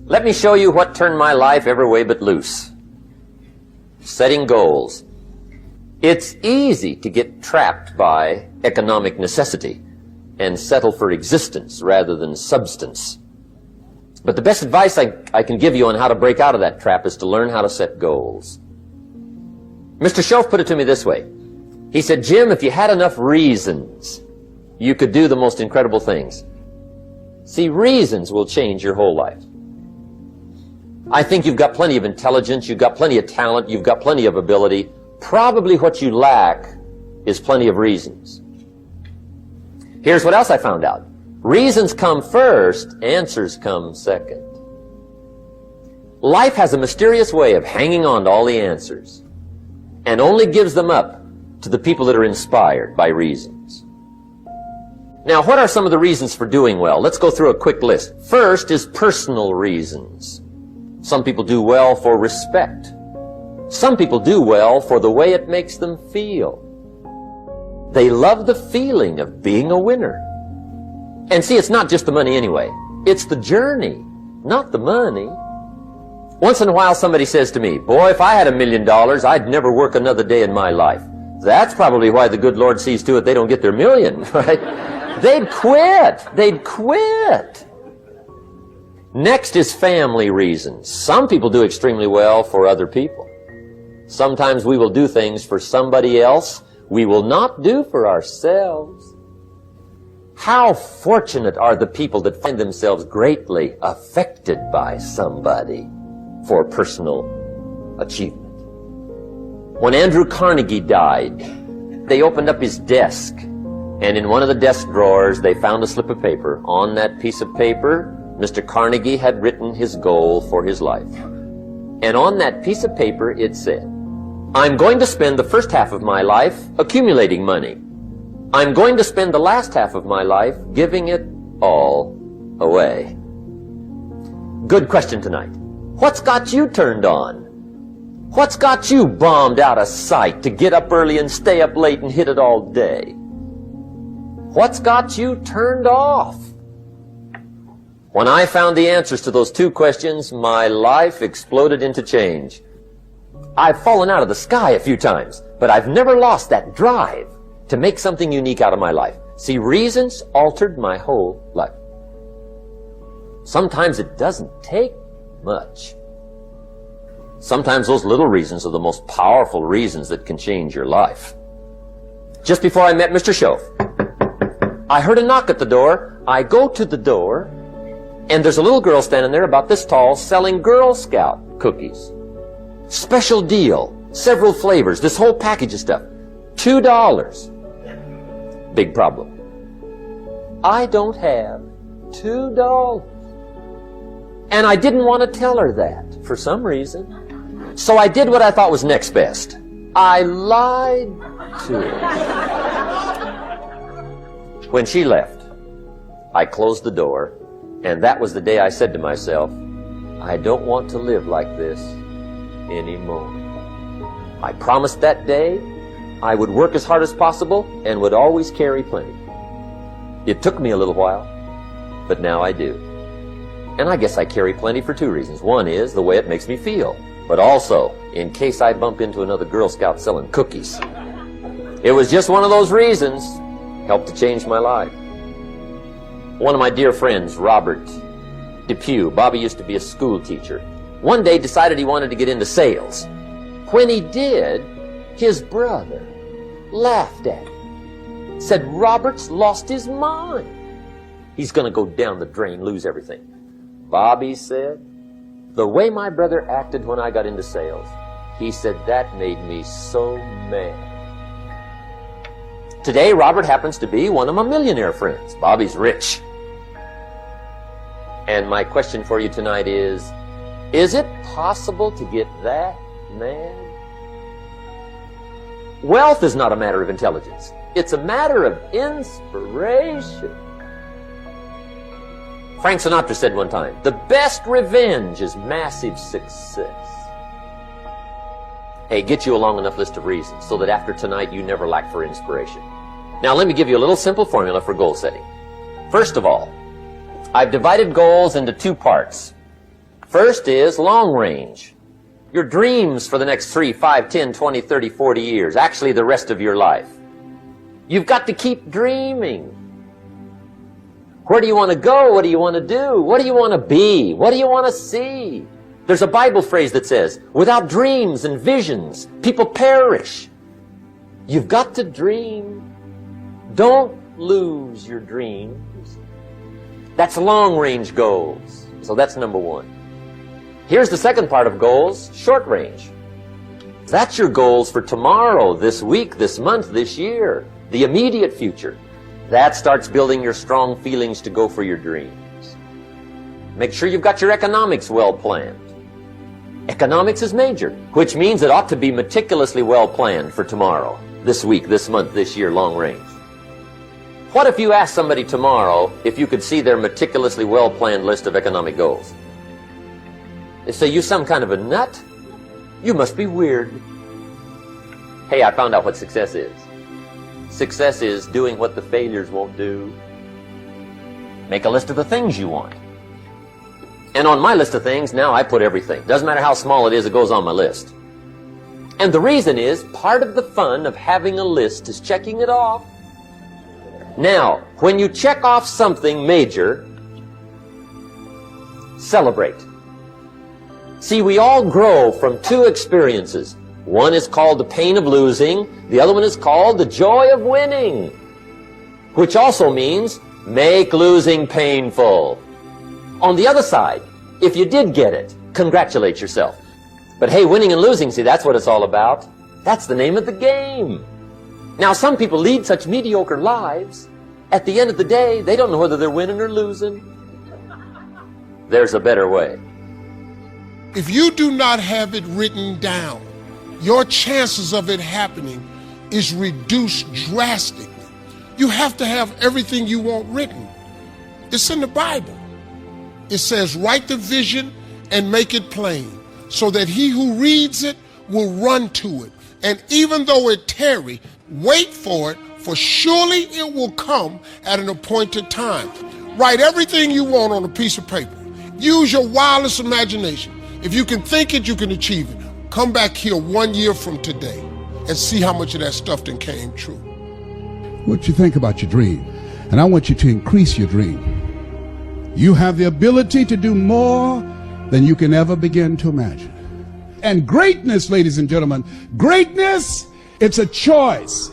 Let me show you what turned my life every way but loose. Setting goals. It's easy to get trapped by economic necessity and settle for existence rather than substance. But the best advice I can give you on how to break out of that trap is to learn how to set goals. Mr. Shelf put it to me this way. He said, Jim, if you had enough reasons, you could do the most incredible things. See, reasons will change your whole life. I think you've got plenty of intelligence, you've got plenty of talent, you've got plenty of ability. Probably what you lack is plenty of reasons. Here's what else I found out. Reasons come first, answers come second. Life has a mysterious way of hanging on to all the answers and only gives them up to the people that are inspired by reasons. Now, what are some of the reasons for doing well? Let's go through a quick list. First is personal reasons. Some people do well for respect. Some people do well for the way it makes them feel. They love the feeling of being a winner. And see, it's not just the money anyway. It's the journey, not the money. Once in a while somebody says to me, boy, if I had $1 million, I'd never work another day in my life. That's probably why the good Lord sees to it they don't get their million, right? They'd quit. They'd quit. Next is family reasons. Some people do extremely well for other people. Sometimes we will do things for somebody else we will not do for ourselves. How fortunate are the people that find themselves greatly affected by somebody for personal achievement. When Andrew Carnegie died, they opened up his desk, and in one of the desk drawers they found a slip of paper. On that piece of paper, Mr. Carnegie had written his goal for his life. And on that piece of paper it said, I'm going to spend the first half of my life accumulating money. I'm going to spend the last half of my life giving it all away. Good question tonight. What's got you turned on? What's got you bombed out of sight to get up early and stay up late and hit it all day? What's got you turned off? When I found the answers to those two questions, my life exploded into change. I've fallen out of the sky a few times, but I've never lost that drive to make something unique out of my life. See, reasons altered my whole life. Sometimes it doesn't take much. Sometimes those little reasons are the most powerful reasons that can change your life. Just before I met Mr. Schoaf, I heard a knock at the door. I go to the door, and there's a little girl standing there about this tall selling Girl Scout cookies. Special deal, several flavors, this whole package of stuff. $2. Big problem. I don't have $2. And I didn't want to tell her that for some reason. So I did what I thought was next best. I lied to her. When she left, I closed the door, and that was the day I said to myself, I don't want to live like this anymore. I promised that day I would work as hard as possible and would always carry plenty. It took me a little while, but now I do. And I guess I carry plenty for two reasons. One is the way it makes me feel, but also in case I bump into another Girl Scout selling cookies. It was just one of those reasons, helped to change my life. One of my dear friends, Robert Depew, Bobby used to be a school teacher, one day decided he wanted to get into sales. When he did, his brother laughed at him, said, Robert's lost his mind. He's going to go down the drain, lose everything. Bobby said, the way my brother acted when I got into sales, he said, that made me so mad. Today, Robert happens to be one of my millionaire friends. Bobby's rich. And my question for you tonight is it possible to get that mad? Wealth is not a matter of intelligence. It's a matter of inspiration. Frank Sinatra said one time, the best revenge is massive success. Hey, get you a long enough list of reasons so that after tonight you never lack for inspiration. Now let me give you a little simple formula for goal setting. First of all, I've divided goals into two parts. First is long range. Your dreams for the next 3, 5, 10, 20, 30, 40 years, actually the rest of your life. You've got to keep dreaming. Where do you want to go? What do you want to do? What do you want to be? What do you want to see? There's a Bible phrase that says, without dreams and visions, people perish. You've got to dream. Don't lose your dreams. That's long-range goals. So that's number one. Here's the second part of goals, short range. That's your goals for tomorrow, this week, this month, this year, the immediate future. That starts building your strong feelings to go for your dreams. Make sure you've got your economics well planned. Economics is major, which means it ought to be meticulously well planned for tomorrow, this week, this month, this year, long range. What if you asked somebody tomorrow if you could see their meticulously well planned list of economic goals? They say, you some kind of a nut? You must be weird. Hey, I found out what success is. Success is doing what the failures won't do. Make a list of the things you want. And on my list of things, now I put everything. Doesn't matter how small it is, it goes on my list. And the reason is, part of the fun of having a list is checking it off. Now, when you check off something major, celebrate. See, we all grow from two experiences. One is called the pain of losing. The other one is called the joy of winning, which also means make losing painful. On the other side, if you did get it, congratulate yourself. But hey, winning and losing, see, that's what it's all about. That's the name of the game. Now, some people lead such mediocre lives, at the end of the day, they don't know whether they're winning or losing. There's a better way. If you do not have it written down, your chances of it happening is reduced drastically. You have to have everything you want written. It's in the Bible. It says, write the vision and make it plain, so that he who reads it will run to it. And even though it tarry, wait for it, for surely it will come at an appointed time. Write everything you want on a piece of paper. Use your wildest imagination. If you can think it, you can achieve it. Come back here 1 year from today and see how much of that stuff then came true. What you think about your dream? And I want you to increase your dream. You have the ability to do more than you can ever begin to imagine. And greatness, ladies and gentlemen, greatness, it's a choice.